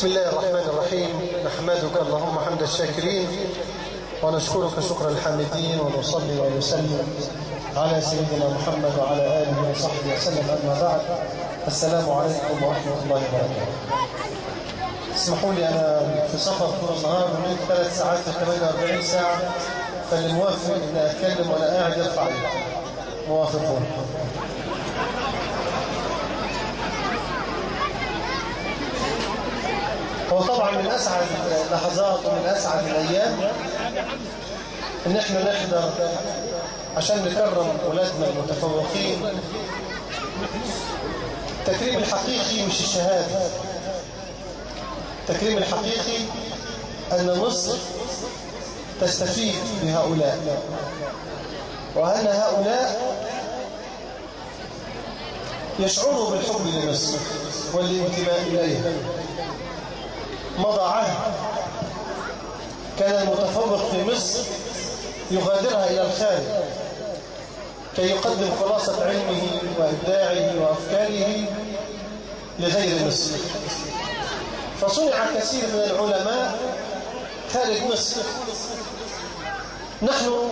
بسم الله الرحمن الرحيم. نحمدك اللهم حمد الشاكرين ونشكرك شكر الحامدين، ونصلي ونسلم على سيدنا محمد وعلى آله وصحبه وسلم. أما بعد، السلام عليكم ورحمة الله وبركاته. اسمحوا لي، أنا في سفر طول النهار من 3 ساعات ل 48 ساعة، فاللي موافق إن أتكلم وأنا قاعد يرفع يده. موافقون؟ هو طبعا من أسعد اللحظات ومن أسعد الأيام إن احنا نحضر عشان نكرم أولادنا المتفوقين. التكريم الحقيقي مش الشهادة، التكريم الحقيقي أن مصر تستفيد بهؤلاء، وأن هؤلاء يشعروا بالحب لمصر والانتماء إليها. مضى عهد كان المتفوق في مصر يغادرها إلى الخارج كي يقدم خلاصة علمه وإبداعه وأفكاره لغير مصر، فصنع كثير من العلماء خارج مصر. نحن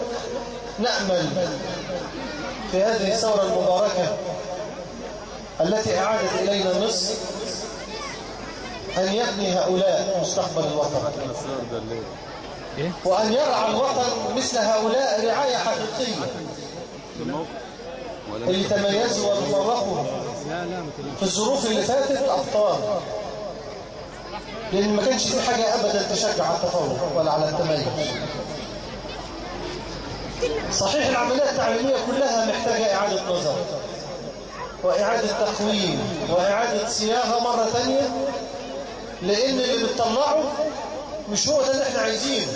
نأمل في هذه الثورة المباركة التي أعادت إلينا مصر أن يبني هؤلاء مستقبل الوطن، وأن يرعى الوطن مثل هؤلاء رعاية حقيقية اللي تميزوا وتفرقوا في الظروف اللي فاتت أبطال، لأن ما كانش في حاجة أبدا تشجع على التفوق ولا على التميز. صحيح العمليات التعليمية كلها محتاجة إعادة نظر وإعادة تقويم وإعادة صياغة مرة ثانية، لأن اللي بتطلعه مش هو ده اللي احنا عايزينه.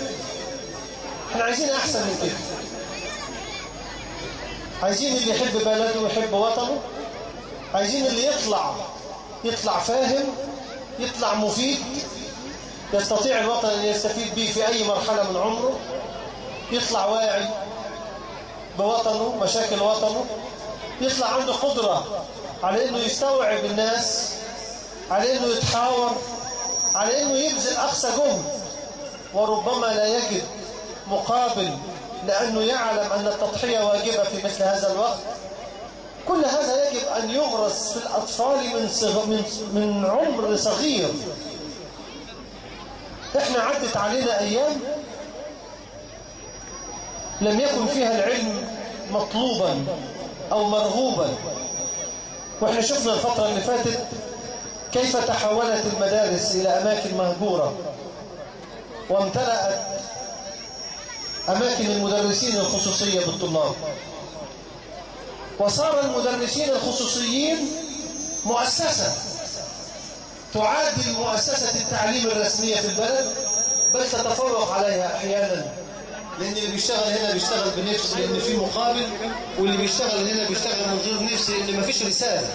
احنا عايزين أحسن من كده، عايزين اللي يحب بلده ويحب وطنه، عايزين اللي يطلع فاهم، يطلع مفيد، يستطيع الوطن أن يستفيد به في أي مرحلة من عمره، يطلع واعي بوطنه، مشاكل وطنه، يطلع عنده قدرة على أنه يستوعب الناس، على أنه يتحاور، على أنه يبذل أقصى جهد، وربما لا يجد مقابل لأنه يعلم أن التضحية واجبة في مثل هذا الوقت. كل هذا يجب أن يغرس في الأطفال من عمر صغير. إحنا عدت علينا أيام لم يكن فيها العلم مطلوبا أو مرغوبا، وإحنا شفنا الفترة اللي فاتت كيف تحولت المدارس إلى أماكن مهجورة، وامتلأت أماكن المدرسين الخصوصية بالطلاب، وصار المدرسين الخصوصيين مؤسسة تعادل مؤسسة التعليم الرسمية في البلد، بل تتفوق عليها أحيانا، لأن اللي بيشتغل هنا بيشتغل بنفس لأن في مقابل، واللي بيشتغل هنا بيشتغل من غير نفس لأن ما فيش رسالة.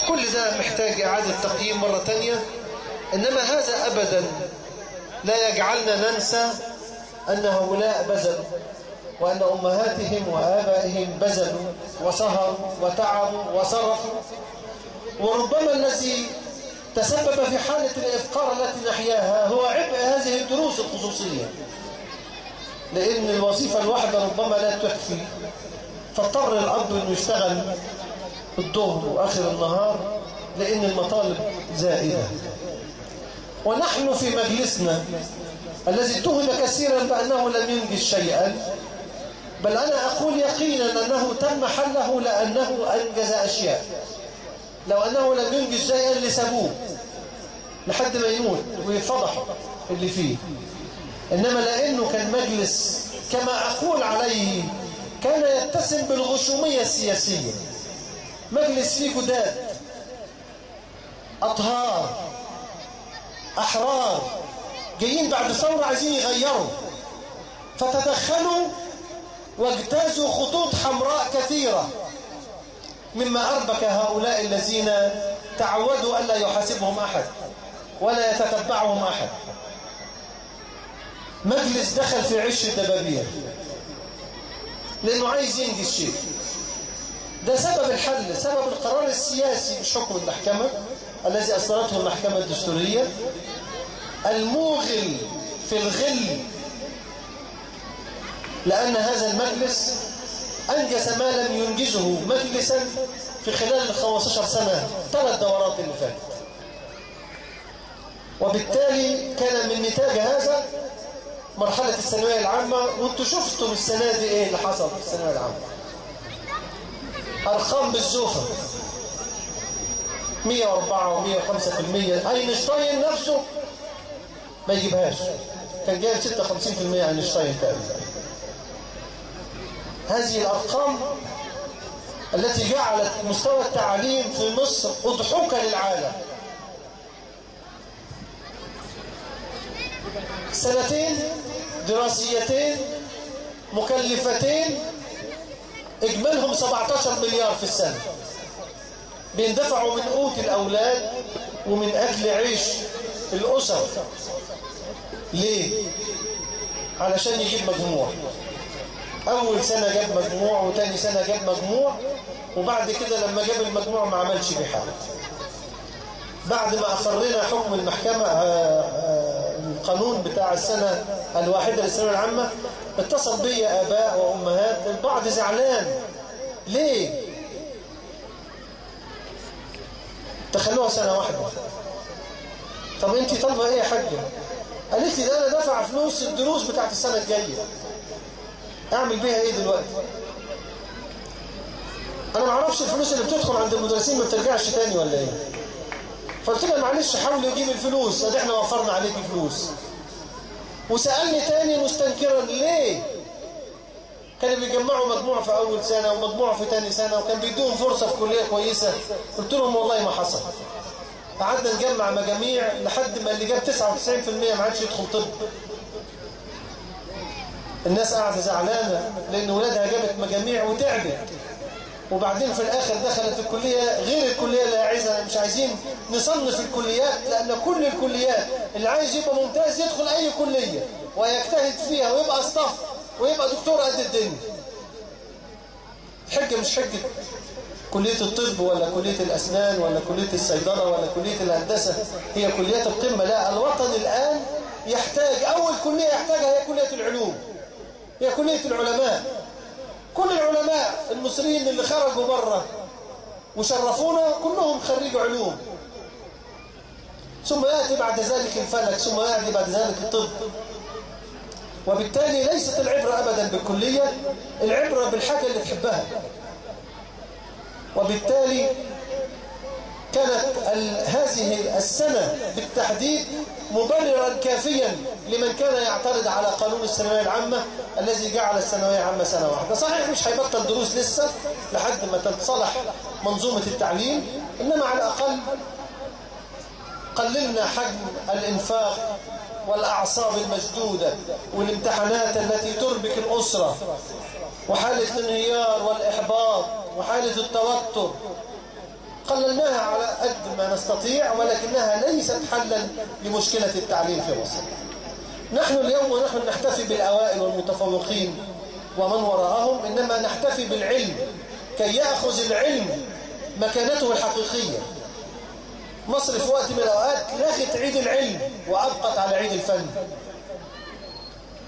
كل ده محتاج إعادة تقييم مرة تانية، إنما هذا أبدا لا يجعلنا ننسى أن هؤلاء بذلوا، وأن أمهاتهم وآبائهم بذلوا وسهروا وتعبوا وصرفوا، وربما الذي تسبب في حالة الإفقار التي نحياها هو عبء هذه الدروس الخصوصية، لأن الوظيفة الواحدة ربما لا تكفي، فاضطر الأب أنه يشتغل الظهر وآخر النهار لأن المطالب زائدة. ونحن في مجلسنا الذي اتهم كثيرا بأنه لم ينجز شيئا، بل أنا أقول يقينا أنه تم حله لأنه أنجز أشياء. لو أنه لم ينجز شيئا لسابوه لحد ما يموت ويتفضح اللي فيه، إنما لأنه كان مجلس كما أقول عليه كان يتسم بالغشومية السياسية، مجلس فيه جداد أطهار أحرار جايين بعد ثورة عايزين يغيروا، فتدخلوا واجتازوا خطوط حمراء كثيرة مما أربك هؤلاء الذين تعودوا ألا يحاسبهم أحد ولا يتتبعهم أحد. مجلس دخل في عش الدبابير لأنه عايز ينجز شيء. ده سبب الحل، سبب القرار السياسي مش حكم المحكمة، الذي أصدرته المحكمة الدستورية، الموغل في الغل، لأن هذا المجلس أنجز ما لم ينجزه مجلسا في خلال 15 سنة 3 دورات اللي فاتت. وبالتالي كان من نتاج هذا مرحلة الثانوية العامة، وانتوا شفتوا السنة دي ايه اللي حصل في الثانوية العامة. أرقام بالزوفة، 104 و105%. أينشتاين نفسه ما يجيبهاش، كان جايب 56% أينشتاين تقريبا. هذه الأرقام التي جعلت مستوى التعليم في مصر أضحوكة للعالم. سنتين دراسيتين مكلفتين اجمالهم 17 مليار في السنة بيندفعوا من قوت الأولاد ومن أكل عيش الأسر. ليه؟ علشان يجيب مجموع. أول سنة جاب مجموع، وتاني سنة جاب مجموع، وبعد كده لما جاب المجموع ما عملش بحاجة. بعد ما أقرنا حكم المحكمة القانون بتاع السنة الواحدة للثانوية العامة، اتصل بي آباء وأمهات، البعض زعلان. ليه؟ تخلوها سنة واحدة. طب انتي طالبة ايه يا حاجة؟ قالت لي ده انا دفع فلوس الدروس بتاعت السنة الجاية، اعمل بيها ايه دلوقتي؟ انا ما اعرفش الفلوس اللي بتدخل عند المدرسين ما بترجعش تاني ولا ايه. فقلت لها معلش حاولي اجيب الفلوس، ادي احنا وفرنا عليكي فلوس. وسألني تاني مستنكرا ليه؟ كانوا بيجمعوا مجموع في اول سنة ومجموع في تاني سنة، وكان بيدوهم فرصة في كلية كويسة. قلت لهم والله ما حصل. قعدنا نجمع مجاميع لحد ما اللي جاب 99% ما عادش يدخل طب. الناس قاعدة زعلانة لأن ولادها جابت مجاميع وتعبت، وبعدين في الآخر دخلت الكلية غير الكلية اللي عايزها. مش عايزين نصنف الكليات، لأن كل الكليات اللي عايز يبقى ممتاز يدخل أي كلية ويجتهد فيها ويبقى اصطف ويبقى دكتور قد الدنيا. حجة مش حجة كلية الطب ولا كلية الأسنان ولا كلية الصيدلة ولا كلية الهندسة هي كليات القمة. لا، الوطن الآن يحتاج، أول كلية يحتاجها هي كلية العلوم، هي كلية العلماء. كل العلماء المصريين اللي خرجوا بره وشرفونا كلهم خريجوا علوم، ثم يأتي بعد ذلك الفلك، ثم يأتي بعد ذلك الطب. وبالتالي ليست العبرة أبدا بالكلية، العبرة بالحاجة اللي تحبها. وبالتالي كانت هذه السنة بالتحديد مبررا كافيا لمن كان يعترض على قانون الثانوية العامة الذي جعل الثانوية العامة سنة واحدة. صحيح مش هيبطل دروس لسه لحد ما تتصلح منظومة التعليم، إنما على الأقل قللنا حجم الإنفاق والأعصاب المشدودة والامتحانات التي تربك الأسرة وحالة الانهيار والإحباط وحالة التوتر. قللناها على قد ما نستطيع، ولكنها ليست حلا لمشكلة التعليم في مصر. نحن اليوم ونحن نحتفي بالأوائل والمتفوقين ومن وراءهم، إنما نحتفي بالعلم كي يأخذ العلم مكانته الحقيقية. مصر في وقت من الأوقات لغت عيد العلم وأبقت على عيد الفن،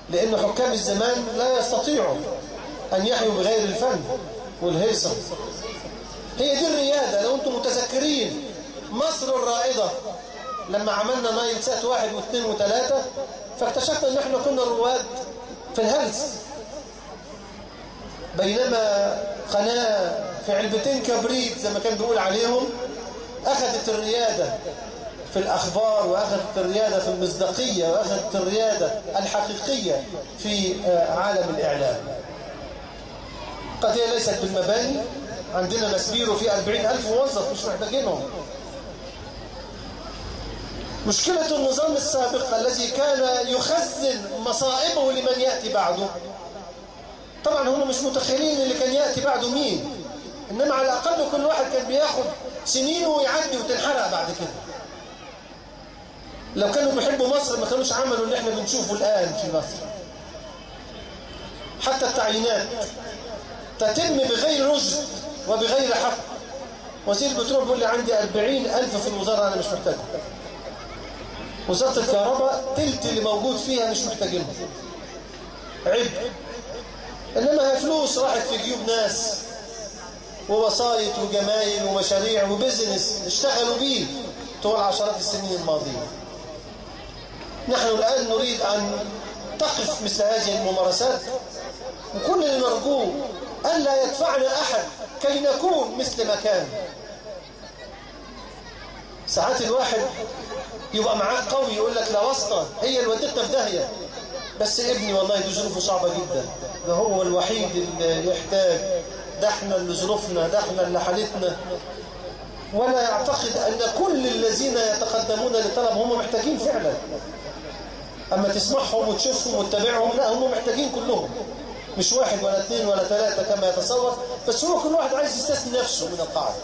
لأن حكام الزمان لا يستطيعوا أن يحيوا بغير الفن والهيصة. هي دي الريادة. لو أنتم متذكرين مصر الرائدة لما عملنا نايل سات 1 و2 و3 فاكتشفنا أن احنا كنا رواد في الهلس، بينما قناة في علبتين كبريت زي ما كان بيقول عليهم أخذت الريادة في الأخبار، وأخذت الريادة في المصداقية، وأخذت الريادة الحقيقية في عالم الإعلام. قد هي ليست بالمباني، عندنا مسبيرو في 40,000 موظف مش محتاجينهم. مشكلة النظام السابق الذي كان يخزن مصائبه لمن يأتي بعده، طبعا هم مش متخيلين اللي كان يأتي بعده مين، إنما على الأقل كل واحد كان بياخد سنين ويعدي وتنحرق بعد كده. لو كانوا بيحبوا مصر ما كانوش عملوا اللي احنا بنشوفه الآن في مصر. حتى التعيينات تتم بغير رشد وبغير حق. وزير البترول بيقول لي عندي 40,000 في الوزارة أنا مش محتاجهم. وزارة الكهرباء تلت اللي موجود فيها مش محتاجينهم. عيب. إنما هي فلوس راحت في جيوب ناس ووسائط وجمايل ومشاريع وبزنس اشتغلوا بيه طول عشرات السنين الماضية. نحن الآن نريد أن تقف مثل هذه الممارسات، وكل اللي نرجوه ألا يدفعنا أحد كي نكون مثل ما كان. ساعات الواحد يبقى معاه قوي يقول لك لا واسطة هي اللي ودتنا في داهية، بس ابني والله دي ظروفه صعبة جدا، ده هو الوحيد اللي يحتاج، ده احنا اللي ظروفنا، ده احنا اللي حالتنا. ولا يعتقد أن كل الذين يتقدمون لطلب هم محتاجين فعلا. أما تسمعهم وتشوفهم وتتابعهم، لا هم محتاجين كلهم، مش واحد ولا اثنين ولا ثلاثة كما يتصور، بس هو كل واحد عايز يستثني نفسه من القاعدة.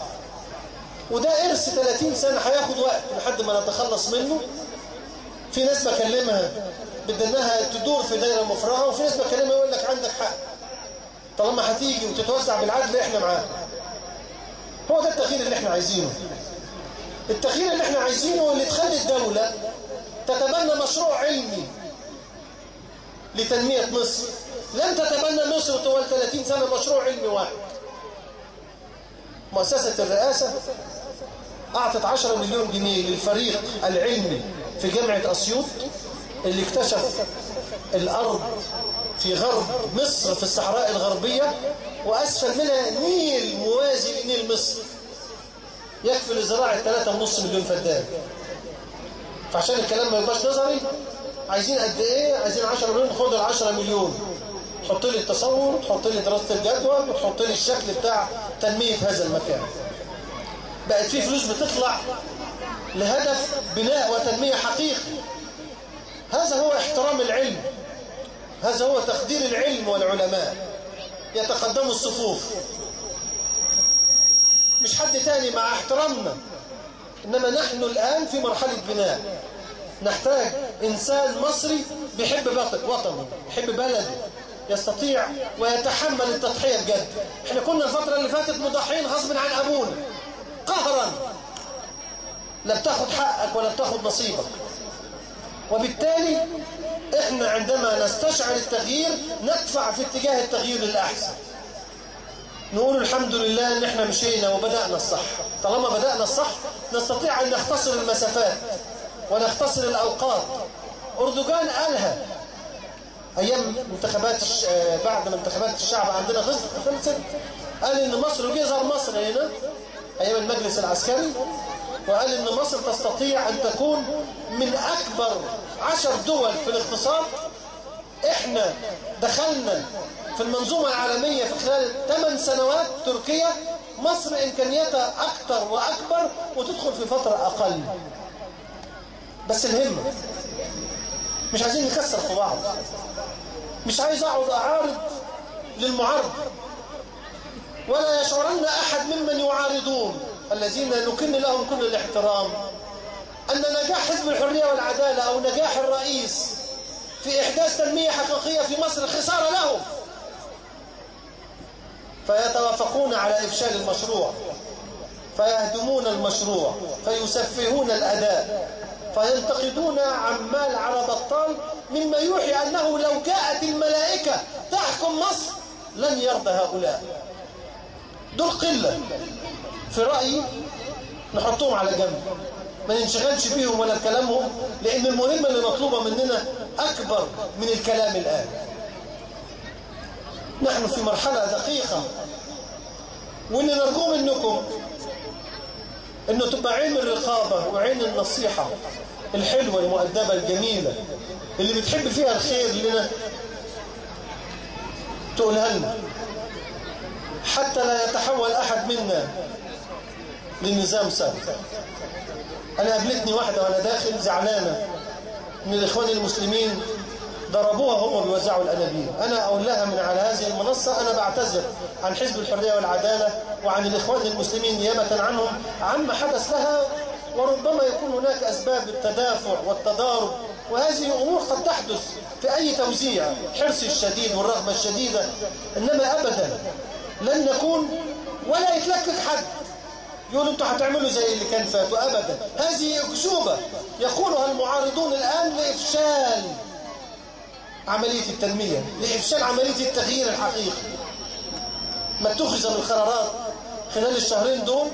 وده إرث 30 سنة هياخد وقت لحد ما نتخلص منه. في ناس بكلمها بدها انها تدور في دايرة مفرغة، وفي ناس بكلمها يقول لك عندك حق، طالما هتيجي وتتوزع بالعدل احنا معاك. هو ده التغيير اللي احنا عايزينه. التغيير اللي احنا عايزينه اللي تخلي الدولة تتبنى مشروع علمي لتنمية مصر. لن تتبنى مصر طوال 30 سنة مشروع علمي واحد. مؤسسة الرئاسة أعطت 10 مليون جنيه للفريق العلمي في جامعة أسيوط اللي اكتشف الأرض في غرب مصر في الصحراء الغربية، وأسفل منها نيل موازي لنيل مصر يكفي لزراعة 3.5 مليون فدان. فعشان الكلام ما يبقاش نظري، عايزين قد ايه؟ عايزين 10 مليون. خد ال 10 مليون، تحط لي التصور، تحط لي دراسة الجدوى، وتحط لي الشكل بتاع تنمية هذا المكان. بقت فيه فلوس بتطلع لهدف بناء وتنمية حقيقي. هذا هو احترام العلم، هذا هو تقدير العلم والعلماء. يتقدموا الصفوف، مش حد تاني مع احترامنا، إنما نحن الآن في مرحلة بناء. نحتاج إنسان مصري بيحب وطنه، بيحب بلده، يستطيع ويتحمل التضحية بجد. احنا كنا الفترة اللي فاتت مضحين غصب عن أبونا قهرا، لا بتاخد حقك ولا بتاخد نصيبك. وبالتالي احنا عندما نستشعر التغيير ندفع في اتجاه التغيير للأحسن. نقول الحمد لله ان احنا مشينا وبدأنا الصح. طالما بدأنا الصح نستطيع ان نختصر المسافات ونختصر الأوقات. أردوغان قالها أيام انتخابات بعد ما انتخابات الشعب عندنا خلصت، قال إن مصر جزر مصر هنا أيام المجلس العسكري، وقال إن مصر تستطيع أن تكون من أكبر 10 دول في الاقتصاد. إحنا دخلنا في المنظومة العالمية في خلال 8 سنوات. تركيا مصر إمكانياتها أكتر وأكبر وتدخل في فترة أقل. بس الهمة، مش عايزين نكسر في بعض. مش عايز أقعد أعارض للمعارض، ولا يشعرن أحد ممن يعارضون الذين نكن لهم كل الاحترام أن نجاح حزب الحرية والعدالة أو نجاح الرئيس في إحداث تنمية حقيقية في مصر خسارة لهم. فيتوافقون على إفشال المشروع، فيهدمون المشروع، فيسفهون الأداء، فينتقدون عمال على بطال، مما يوحي أنه لو جاءت الملائكة تحكم مصر لن يرضى هؤلاء. دول قلة في رأيي، نحطهم على جنب، ما ننشغلش بيهم ولا كلامهم، لأن المهمة اللي مطلوبة مننا أكبر من الكلام الآن. نحن في مرحلة دقيقة، واللي نرجوه منكم إنه تبقى عين الرقابة وعين النصيحة الحلوة المؤدبة الجميلة اللي بتحب فيها الخير لنا، تقولها لنا حتى لا يتحول أحد منا لنظام ثابت. أنا قابلتني واحدة وأنا داخل زعلانة من الإخوان المسلمين ضربوها هم بيوزعوا الأنابيب. أنا أقول لها من على هذه المنصة أنا بعتذر عن حزب الحرية والعدالة وعن الإخوان المسلمين نيابة عنهم عما حدث لها، وربما يكون هناك أسباب التدافع والتضارب، وهذه أمور قد تحدث في أي توزيع، الحرص الشديد والرغبة الشديدة، إنما أبدا لن نكون ولا يتلكك حد يقولوا انتوا هتعملوا زي اللي كان فات، وابدا. هذه اكذوبه يقولها المعارضون الان لافشال عمليه التنميه، لافشال عمليه التغيير الحقيقي. ما اتخذ من قرارات خلال الشهرين دول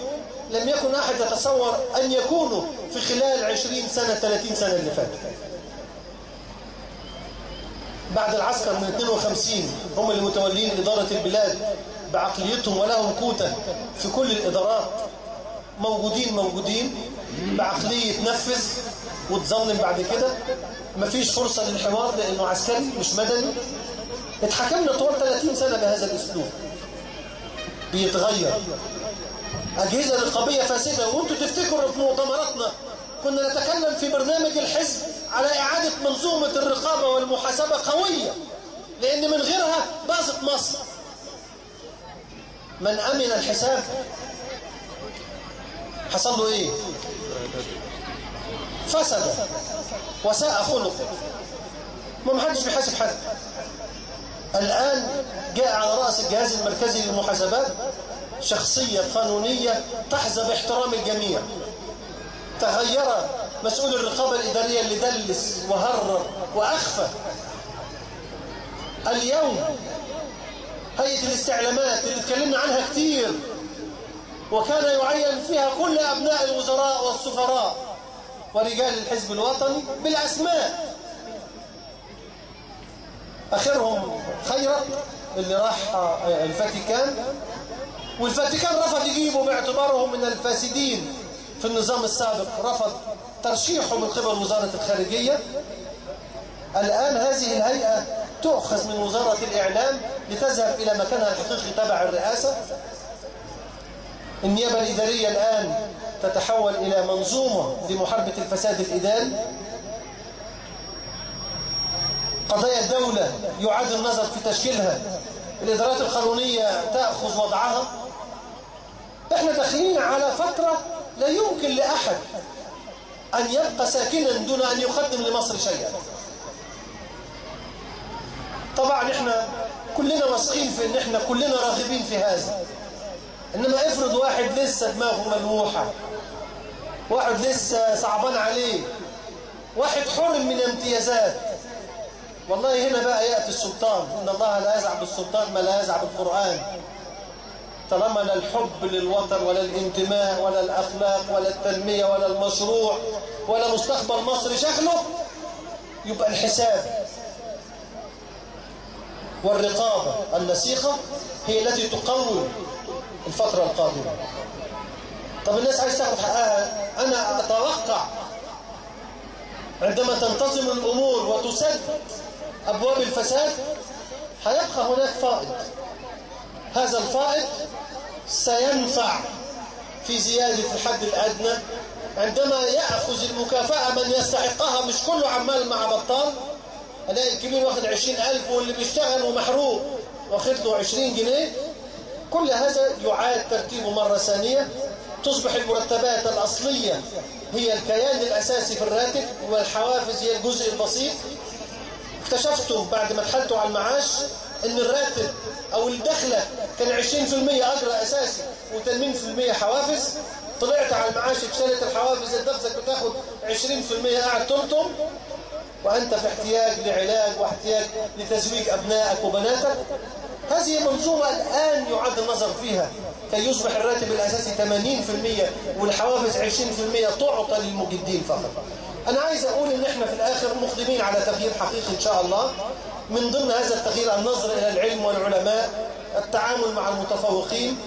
لم يكن احد يتصور ان يكونوا في خلال 20 سنه 30 سنه اللي فاتت. بعد العسكر من 52 هم اللي متولين اداره البلاد بعقليتهم ولهم كوتا في كل الادارات، موجودين بعقلية تنفذ وتظلم. بعد كده مفيش فرصة للحوار لأنه عسكري مش مدني. اتحكمنا طول 30 سنة بهذا الأسلوب. بيتغير أجهزة رقابية فاسدة. وانتوا تفتكروا في مؤتمراتنا كنا نتكلم في برنامج الحزب على إعادة منظومة الرقابة والمحاسبة قوية، لأن من غيرها باظت مصر. من أمن الحساب حصل له ايه؟ فسد وساء خلقه. ما حدش بيحاسب حد. الآن جاء على رأس الجهاز المركزي للمحاسبات شخصية قانونية تحظى باحترام الجميع. تغير مسؤول الرقابة الإدارية اللي دلس وهرر وأخفى. اليوم هيئة الاستعلامات اللي اتكلمنا عنها كتير وكان يعين فيها كل أبناء الوزراء والسفراء ورجال الحزب الوطني بالأسماء، آخرهم خيرت اللي راح الفاتيكان، والفاتيكان رفض يجيبه باعتبارهم من الفاسدين في النظام السابق، رفض ترشيحه من قبل وزارة الخارجية. الآن هذه الهيئة تؤخذ من وزارة الإعلام لتذهب إلى مكانها الحقيقي تبع الرئاسة. النيابة الإدارية الآن تتحول إلى منظومة لمحاربة الفساد الإداري. قضايا الدولة يعاد النظر في تشكيلها، الإدارات القانونية تأخذ وضعها. احنا داخلين على فترة لا يمكن لأحد أن يبقى ساكنا دون أن يقدم لمصر شيئا. طبعا احنا كلنا واثقين في ان احنا كلنا راغبين في هذا، انما افرض واحد لسه دماغه ملوحة، واحد لسه صعبان عليه، واحد حرم من امتيازات. والله هنا بقى يأتي السلطان. إن الله لا يزع بالسلطان ما لا يزع بالقرآن. طالما لا الحب للوطن ولا الانتماء ولا الأخلاق ولا التنمية ولا المشروع ولا مستقبل مصر شغله، يبقى الحساب والرقابة اللصيقة هي التي تقوم الفترة القادمة. طب الناس عايز تاخد حقها. أنا أتوقع عندما تنتظم الأمور وتسد أبواب الفساد هيبقى هناك فائض. هذا الفائض سينفع في زيادة الحد الأدنى عندما يأخذ المكافأة من يستحقها، مش كله عمال مع بطال. ألاقي الكبير واخد 20,000 واللي بيشتغل ومحروق واخد له 20 جنيه. كل هذا يعاد ترتيبه مرة ثانية، تصبح المرتبات الأصلية هي الكيان الأساسي في الراتب والحوافز هي الجزء البسيط. اكتشفتم بعد ما دخلتوا على المعاش ان الراتب او الدخلة كان 20% أجر أساسي و80% حوافز. طلعت على المعاش اتشالت الحوافز، نفسك بتاخد 20% قاعد تلطم، وأنت في احتياج لعلاج واحتياج لتزويج أبنائك وبناتك. هذه منظومة الآن يعاد النظر فيها كي يصبح الراتب الأساسي 80% والحوافز 20% تعطى للمجدين فقط. أنا عايز أقول إن إحنا في الآخر مقدمين على تغيير حقيقي إن شاء الله. من ضمن هذا التغيير النظر إلى العلم والعلماء، التعامل مع المتفوقين.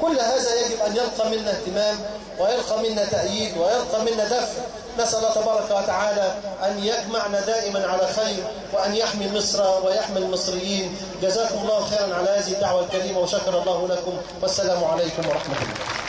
كل هذا يجب أن يلقى منا اهتمام ويلقى منا تأييد ويلقى منا دفع. نسأل الله تبارك وتعالى أن يجمعنا دائما على خير وأن يحمي مصر ويحمي المصريين. جزاكم الله خيرا على هذه الدعوة الكريمة وشكر الله لكم، والسلام عليكم ورحمة الله.